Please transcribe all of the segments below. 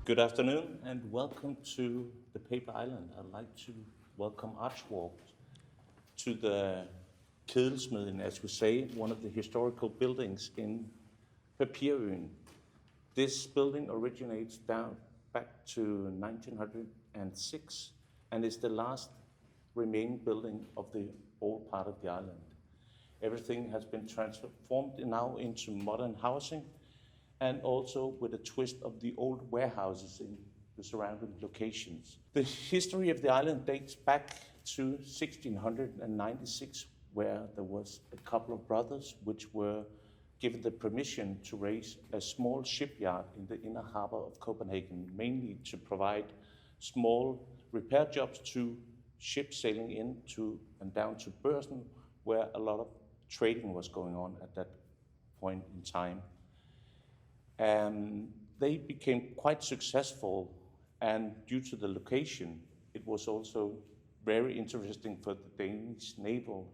Good afternoon and welcome to the Paper Island. I'd like to welcome Archwalks to the Kedelsmedjen, as we say, one of the historical buildings in Papirøen. This building originates back to 1906 and is the last remaining building of the old part of the island. Everything has been transformed now into modern housing, and also with a twist of the old warehouses in the surrounding locations. The history of the island dates back to 1696, where there was a couple of brothers which were given the permission to raise a small shipyard in the inner harbor of Copenhagen, mainly to provide small repair jobs to ships sailing into and down to Børsen, where a lot of trading was going on at that point in time. They became quite successful, and due to the location, it was also very interesting for the Danish naval,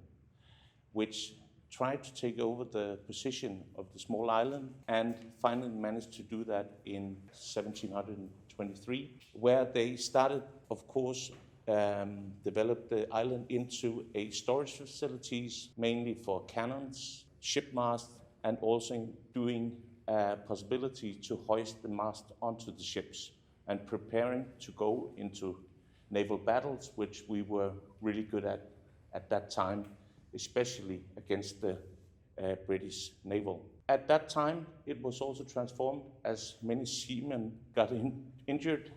which tried to take over the position of the small island and finally managed to do that in 1723, where they started, of course, develop the island into a storage facilities, mainly for cannons, shipmasts, and also doing possibility to hoist the mast onto the ships and preparing to go into naval battles, which we were really good at that time, especially against the British naval. At that time, it was also transformed as many seamen got injured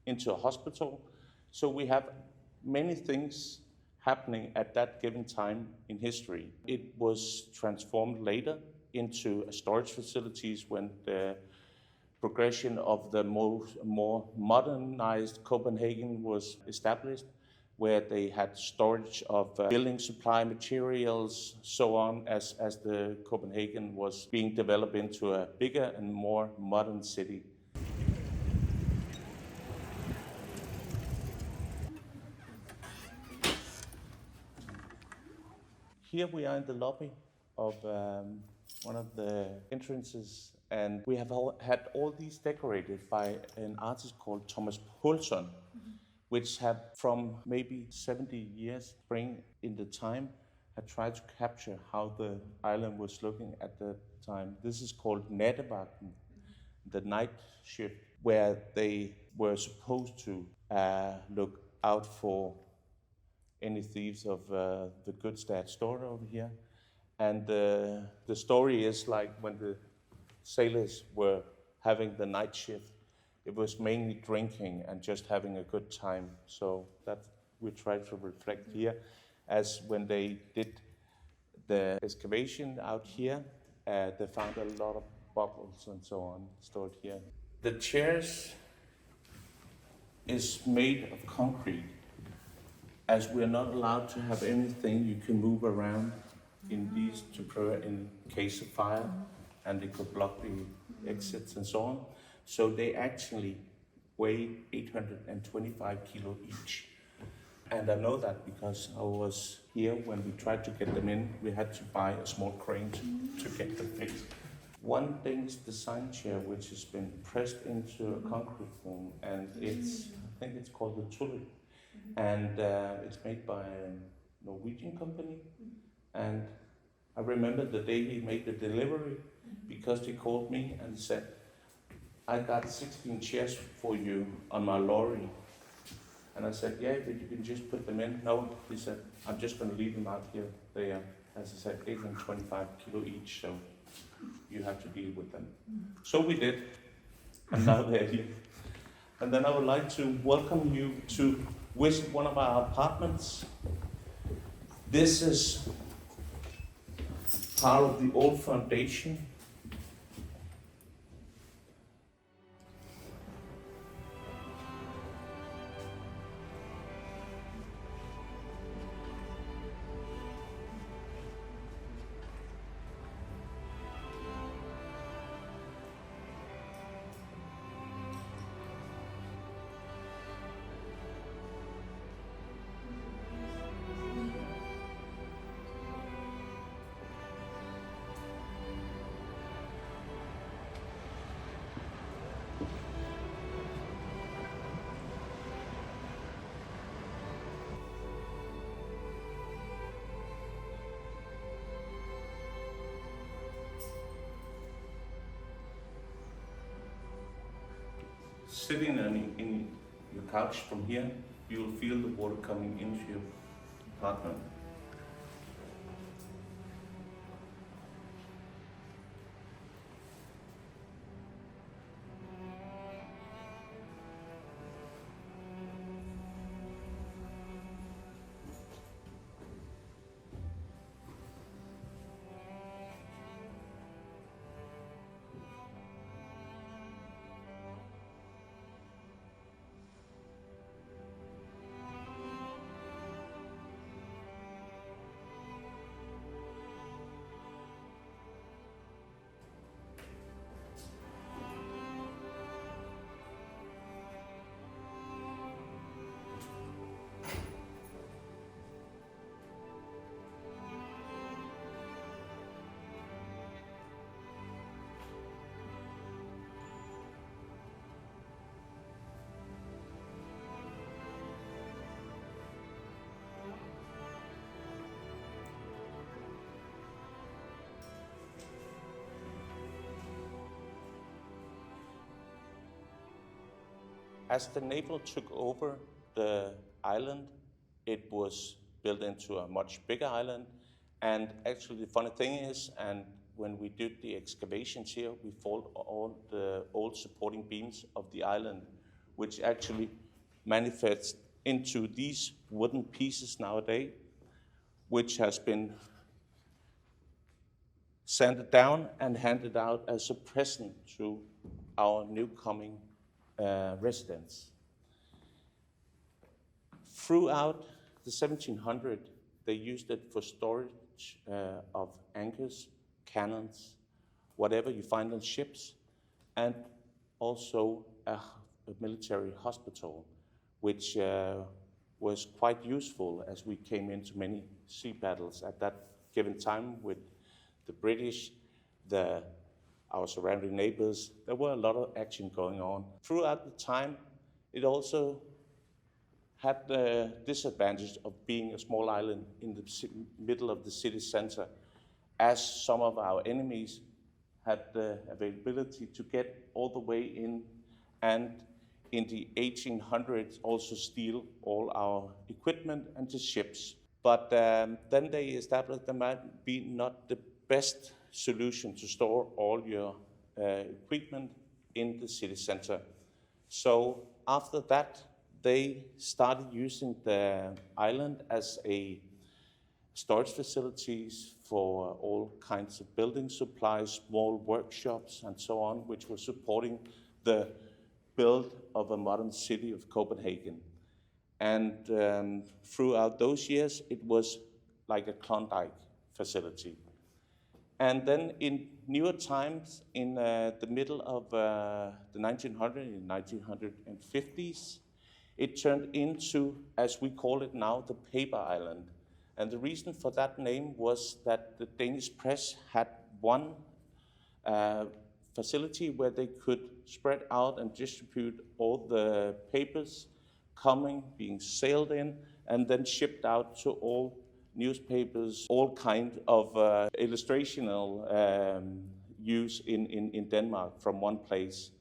into a hospital. So we have many things happening at that given time in history. It was transformed later into storage facilities when the progression of the more modernized Copenhagen was established, where they had storage of building supply materials, so on, as the Copenhagen was being developed into a bigger and more modern city. Here we are in the lobby of one of the entrances, and we have had all these decorated by an artist called Thomas Poulson, which have from maybe 70 years spring in the time had tried to capture how the island was looking at the time. This is called Nattevagten, the night shift, where they were supposed to look out for any thieves of the goods they had stored over here. And the story is like when the sailors were having the night shift, it was mainly drinking and just having a good time. So that we try to reflect here, as when they did the excavation out here, they found a lot of bottles and so on stored here. The chairs is made of concrete, as we are not allowed to have anything you can move around in these to prevent in case of fire, and they could block the exits and so on. So they actually weigh 825 kilo each. And I know that because I was here when we tried to get them in. We had to buy a small crane to get them fixed. One thing is the sign chair, which has been pressed into a concrete form, and I think it's called the Tulip. And it's made by a Norwegian company. And I remember the day he made the delivery, because he called me and said, I got 16 chairs for you on my lorry. And I said, yeah, but you can just put them in. No, he said, I'm just going to leave them out here. They are, as I said, 825 kilo each, so you have to deal with them. So we did, and now they're here. And then I would like to welcome you to visit one of our apartments. This is part of the old foundation. Sitting in your couch from here, you will feel the water coming into your apartment. As the naval took over the island, it was built into a much bigger island. And actually the funny thing is, and when we did the excavations here, we found all the old supporting beams of the island, which actually manifests into these wooden pieces nowadays, which has been sanded down and handed out as a present to our new coming residents. Throughout the 1700s, they used it for storage of anchors, cannons, whatever you find on ships, and also a military hospital, which was quite useful as we came into many sea battles at that given time with the British, our surrounding neighbors. There were a lot of action going on. Throughout the time, it also had the disadvantage of being a small island in the middle of the city center, as some of our enemies had the availability to get all the way in, and in the 1800s also steal all our equipment and the ships. But then they established that might be not the best solution to store all your equipment in the city center. So after that, they started using the island as a storage facilities for all kinds of building supplies, small workshops, and so on, which were supporting the build of a modern city of Copenhagen. And throughout those years, it was like a Klondike facility. And then in newer times, in the middle of the 1900s, in 1950s, it turned into, as we call it now, the Paper Island. And the reason for that name was that the Danish press had one facility where they could spread out and distribute all the papers being sailed in, and then shipped out to all newspapers, all kind of illustrational use in Denmark from one place.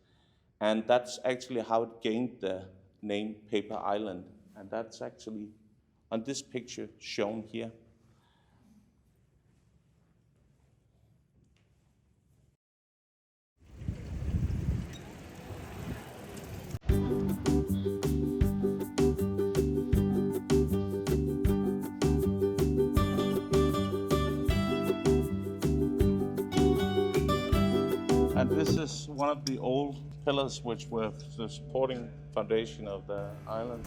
And that's actually how it gained the name Paper Island. And that's actually on this picture shown here. And this is one of the old pillars which were the supporting foundation of the island.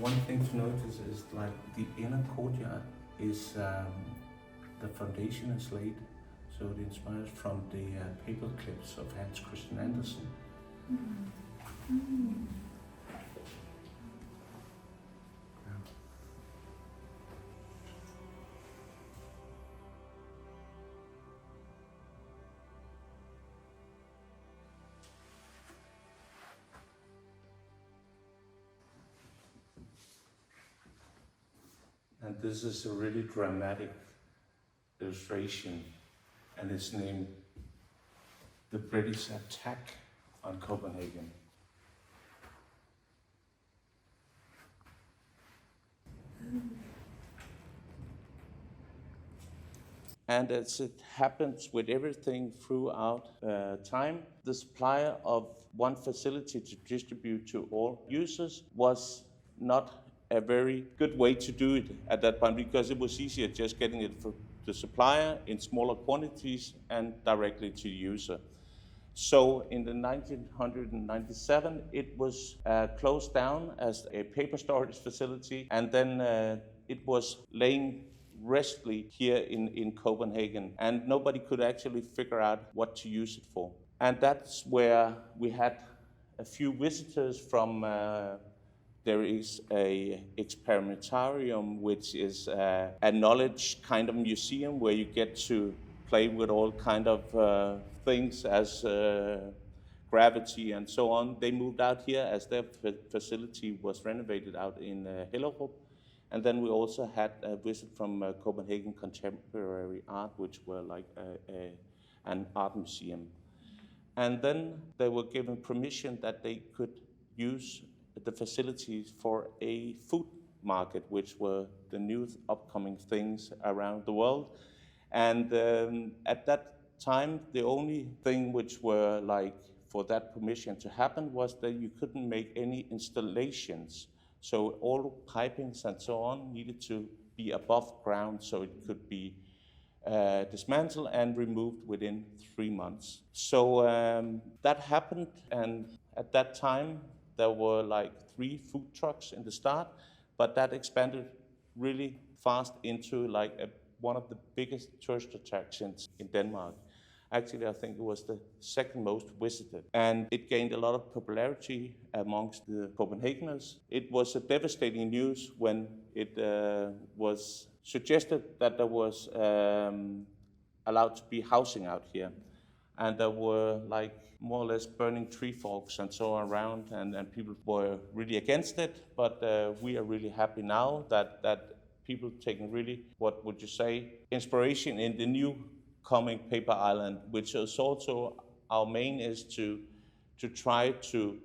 one thing to notice is like the inner courtyard is the foundation is laid, so it inspires from the paper clips of Hans Christian Andersen. And this is a really dramatic illustration, and it's named The British Attack on Copenhagen. And as it happens with everything throughout time, the supplier of one facility to distribute to all users was not a very good way to do it at that point, because it was easier just getting it from the supplier in smaller quantities and directly to the user. So in the 1997, it was closed down as a paper storage facility, and then it was laying restly here in Copenhagen, and nobody could actually figure out what to use it for. And that's where we had a few visitors from there is a experimentarium, which is a knowledge kind of museum where you get to play with all kind of things as gravity and so on. They moved out here as their facility was renovated out in Hellerup. And then we also had a visit from Copenhagen Contemporary Art, which were like an art museum. And then they were given permission that they could use the facilities for a food market, which were the new upcoming things around the world. And at that time, the only thing which were like for that permission to happen was that you couldn't make any installations. So all pipings and so on needed to be above ground, so it could be dismantled and removed within 3 months. So that happened, and at that time, there were like 3 food trucks in the start, but that expanded really fast into like one of the biggest tourist attractions in Denmark. Actually, I think it was the second most visited, and it gained a lot of popularity amongst the Copenhageners. It was a devastating news when it was suggested that there was allowed to be housing out here, and there were like more or less burning tree forks and so around, and people were really against it. But we are really happy now that people taking really, what would you say, inspiration in the new coming paper island, which is also our main is to try to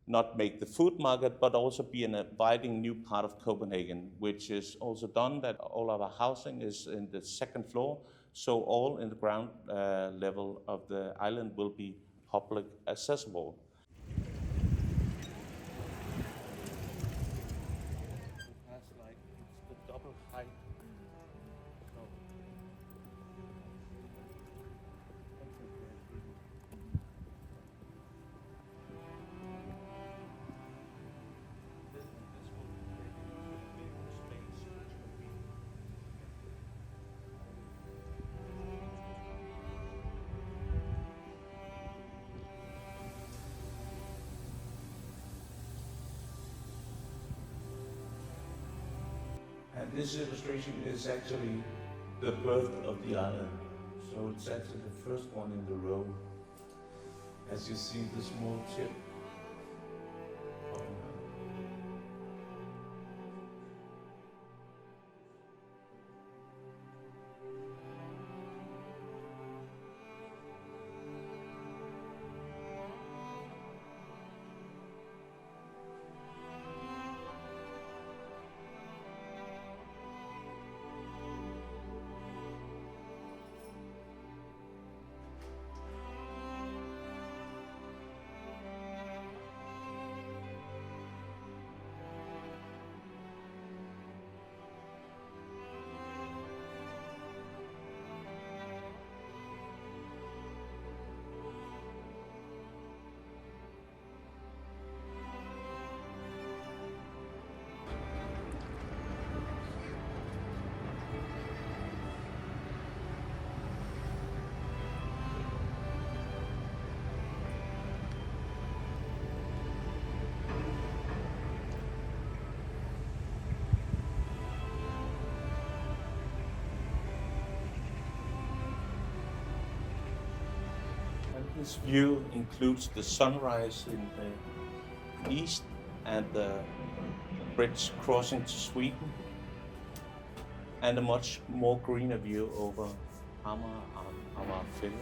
not make the food market, but also be an inviting new part of Copenhagen, which is also done that all of our housing is in the 2nd floor, so all in the ground level of the island will be public accessible. And this illustration is actually the birth of the island. So it's actually the first one in the row. As you see the small tip. This view includes the sunrise in the east and the bridge crossing to Sweden, and a much more greener view over Amager and Amagerfjell.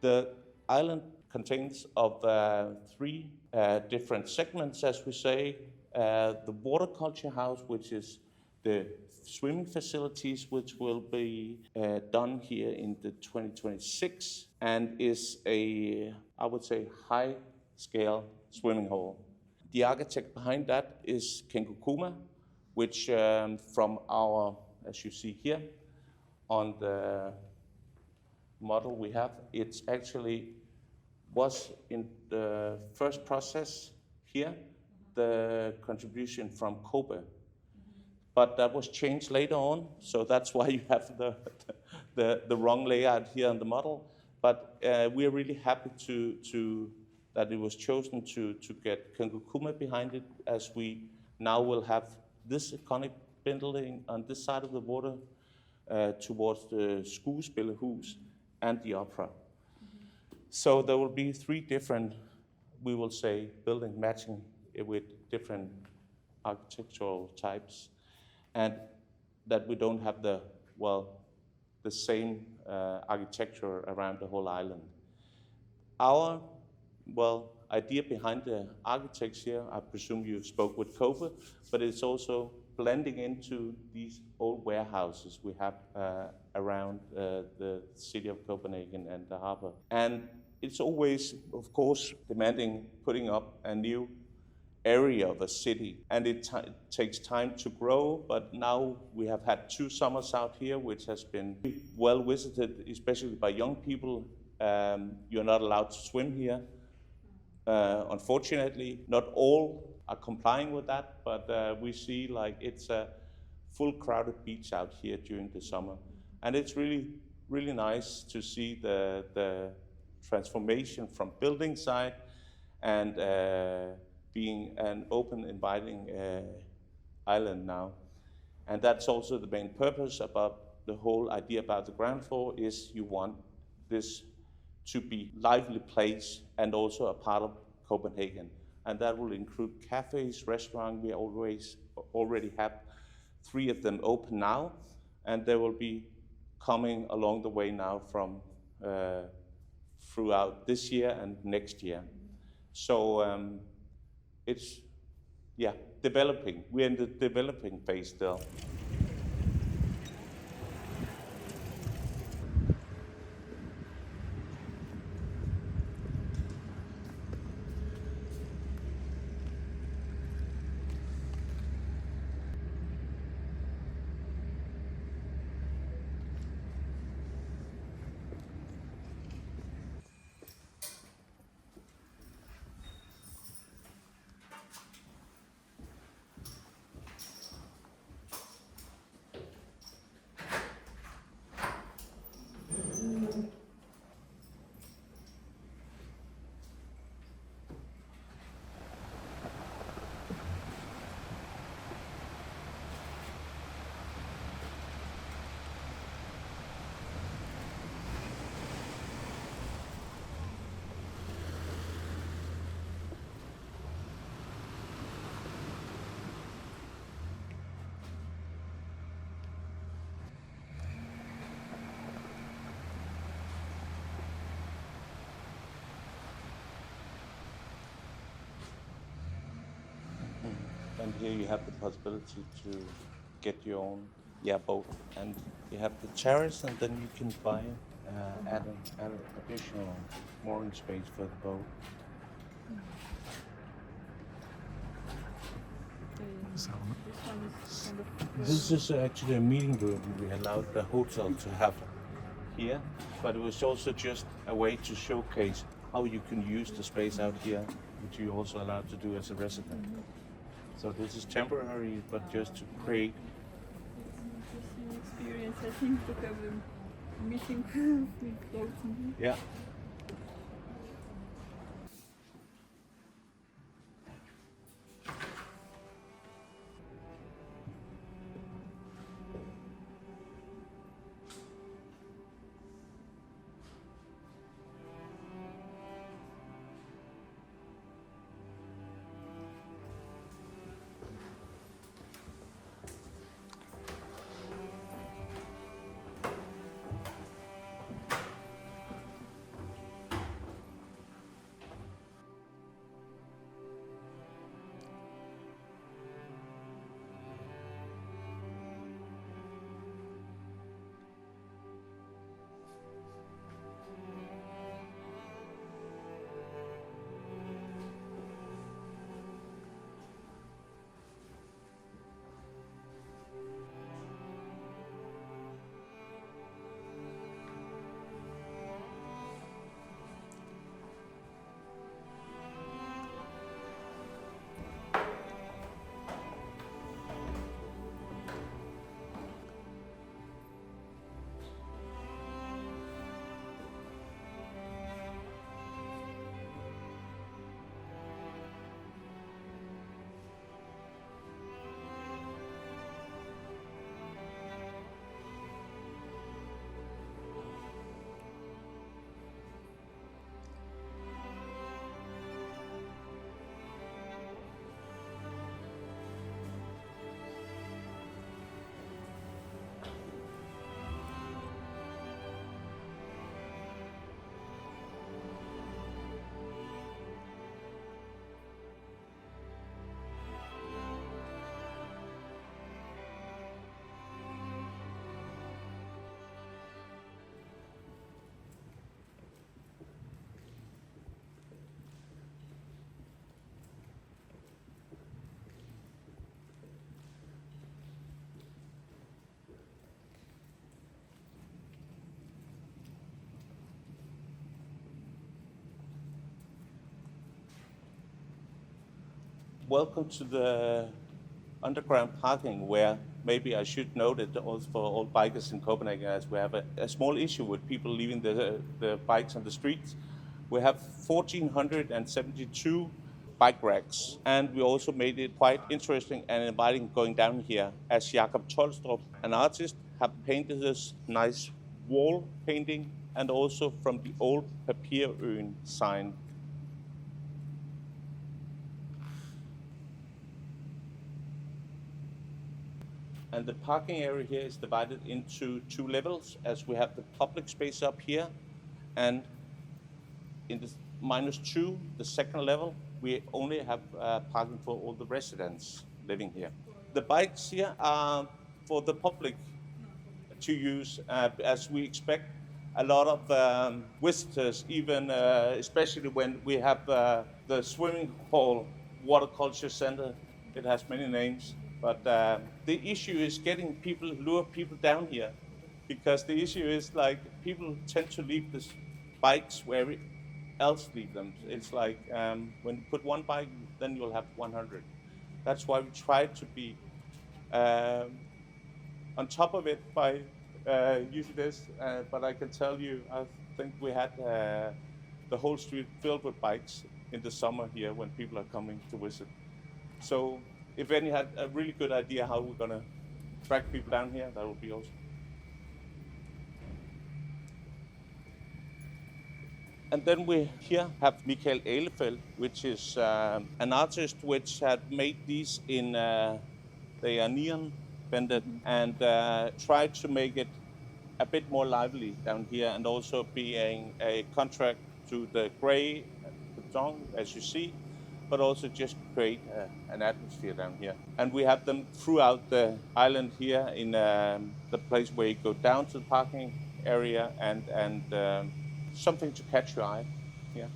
The island contains of three different segments, as we say. The water culture house, which is the swimming facilities, which will be done here in the 2026, and is a, I would say, high-scale swimming hall. The architect behind that is Kengo Kuma, which from our, as you see here, on the model we have, it's actually was in the first process here, the contribution from Cobe. But that was changed later on, so that's why you have the wrong layout here on the model. But we're really happy that it was chosen to get Kengo Kuma behind it, as we now will have this iconic building on this side of the water towards the Skuespillerhus and the opera. So there will be three different, we will say, building matching with different architectural types, and that we don't have the same architecture around the whole island. Our idea behind the architects here, I presume you spoke with Cobe, but it's also blending into these old warehouses we have around the city of Copenhagen and the harbor. And it's always, of course, demanding putting up a new area of a city, and it takes time to grow, but now we have had 2 summers out here, which has been well visited, especially by young people. You're not allowed to swim here. Unfortunately, not all are complying with that, but we see like it's a full crowded beach out here during the summer. And it's really, really nice to see the transformation from building side and being an open, inviting island now. And that's also the main purpose about the whole idea about the ground floor is you want this to be lively place and also a part of Copenhagen. And that will include cafes, restaurants. We already have 3 of them open now, and there will be coming along the way now from throughout this year and next year. So it's, developing. We're in the developing phase still. And here you have the possibility to get your own boat. And you have the terrace, and then you can buy add an additional mooring space for the boat. This is actually a meeting room we allowed the hotel to have here, but it was also just a way to showcase how you can use the space out here, which you're also allowed to do as a resident. So this is temporary, but just to create. Interesting experience, I think, to have a meeting with Lauritzen. Yeah. Welcome to the underground parking, where maybe I should note it also for all bikers in Copenhagen, as we have a small issue with people leaving the bikes on the streets. We have 1,472 bike racks. And we also made it quite interesting and inviting going down here, as Jakob Tolstrup, an artist, have painted this nice wall painting, and also from the old Papirøen sign. And the parking area here is divided into 2 levels, as we have the public space up here, and in the -2, the second level, we only have parking for all the residents living here. The bikes here are for the public to use, as we expect a lot of visitors, even especially when we have the swimming hall, water culture center. It has many names, but the issue is getting people, lure people down here, because the issue is like people tend to leave the bikes where else leave them. It's like when you put one bike, then you'll have 100. That's why we try to be on top of it by using this. But I can tell you, I think we had the whole street filled with bikes in the summer here when people are coming to visit. So if any had a really good idea how we're gonna drag people down here, that would be awesome. And then we here have Michael Ahlefeldt, which is an artist which had made these in, they are neon bended, and tried to make it a bit more lively down here, and also being a contrast to the gray beton, as you see, but also just create an atmosphere down here. And we have them throughout the island here in the place where you go down to the parking area, and something to catch your eye. Yeah.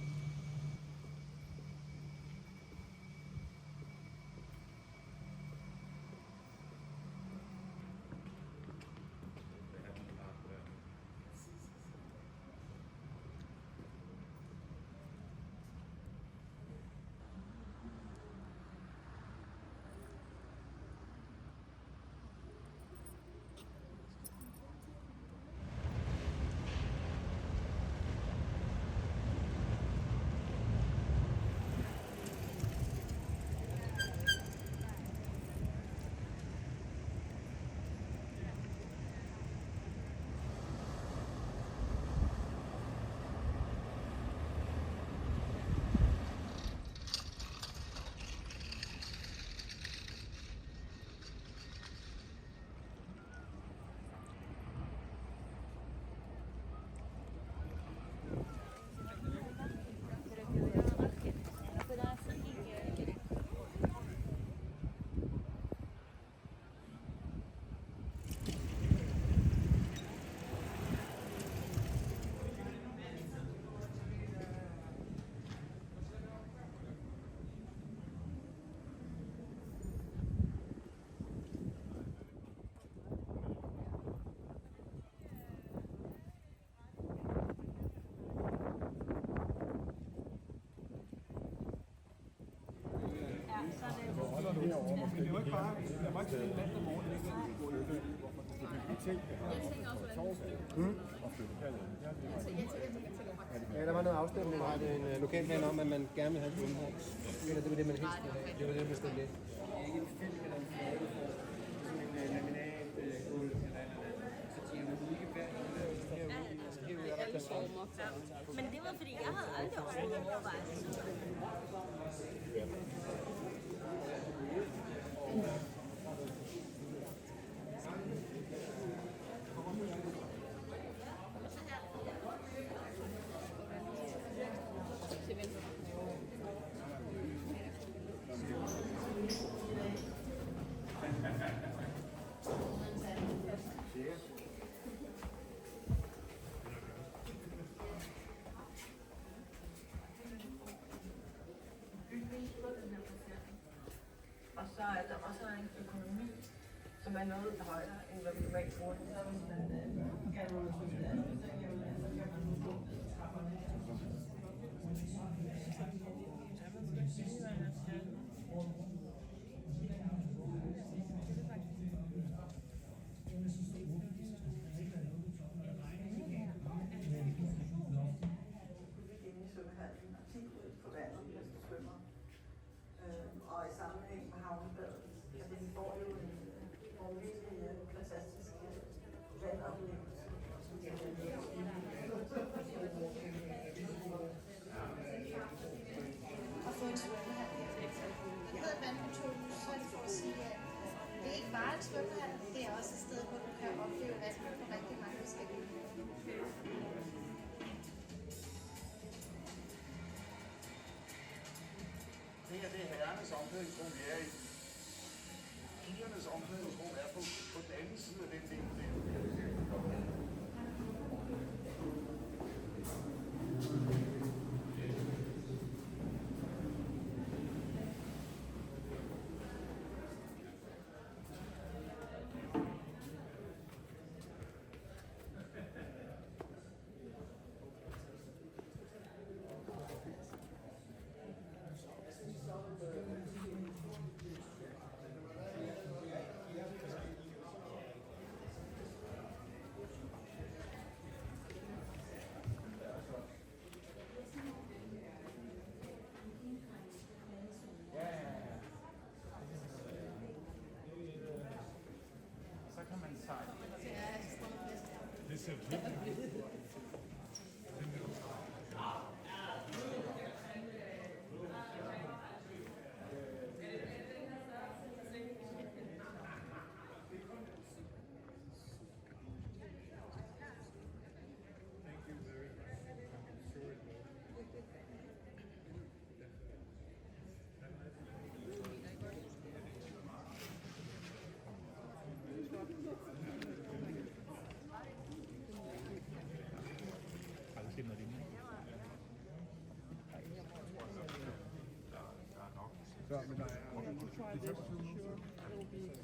Ja, der var noget afstemning, var det en lokalplan om, at man gerne vil have et undhold. Eller det var det, man helst ville have. Det var det, man stemte lidt. Men det var fordi, jeg havde aldrig overvejet det. Og så er der også en økonomi, som er noget højere, end hvad vi normalt bruger. herrenes omklædningsrum, vi er i. Pigernes omklædningsrum er på den anden side af den del der. Så, men der er... Try this, sure. It'll be...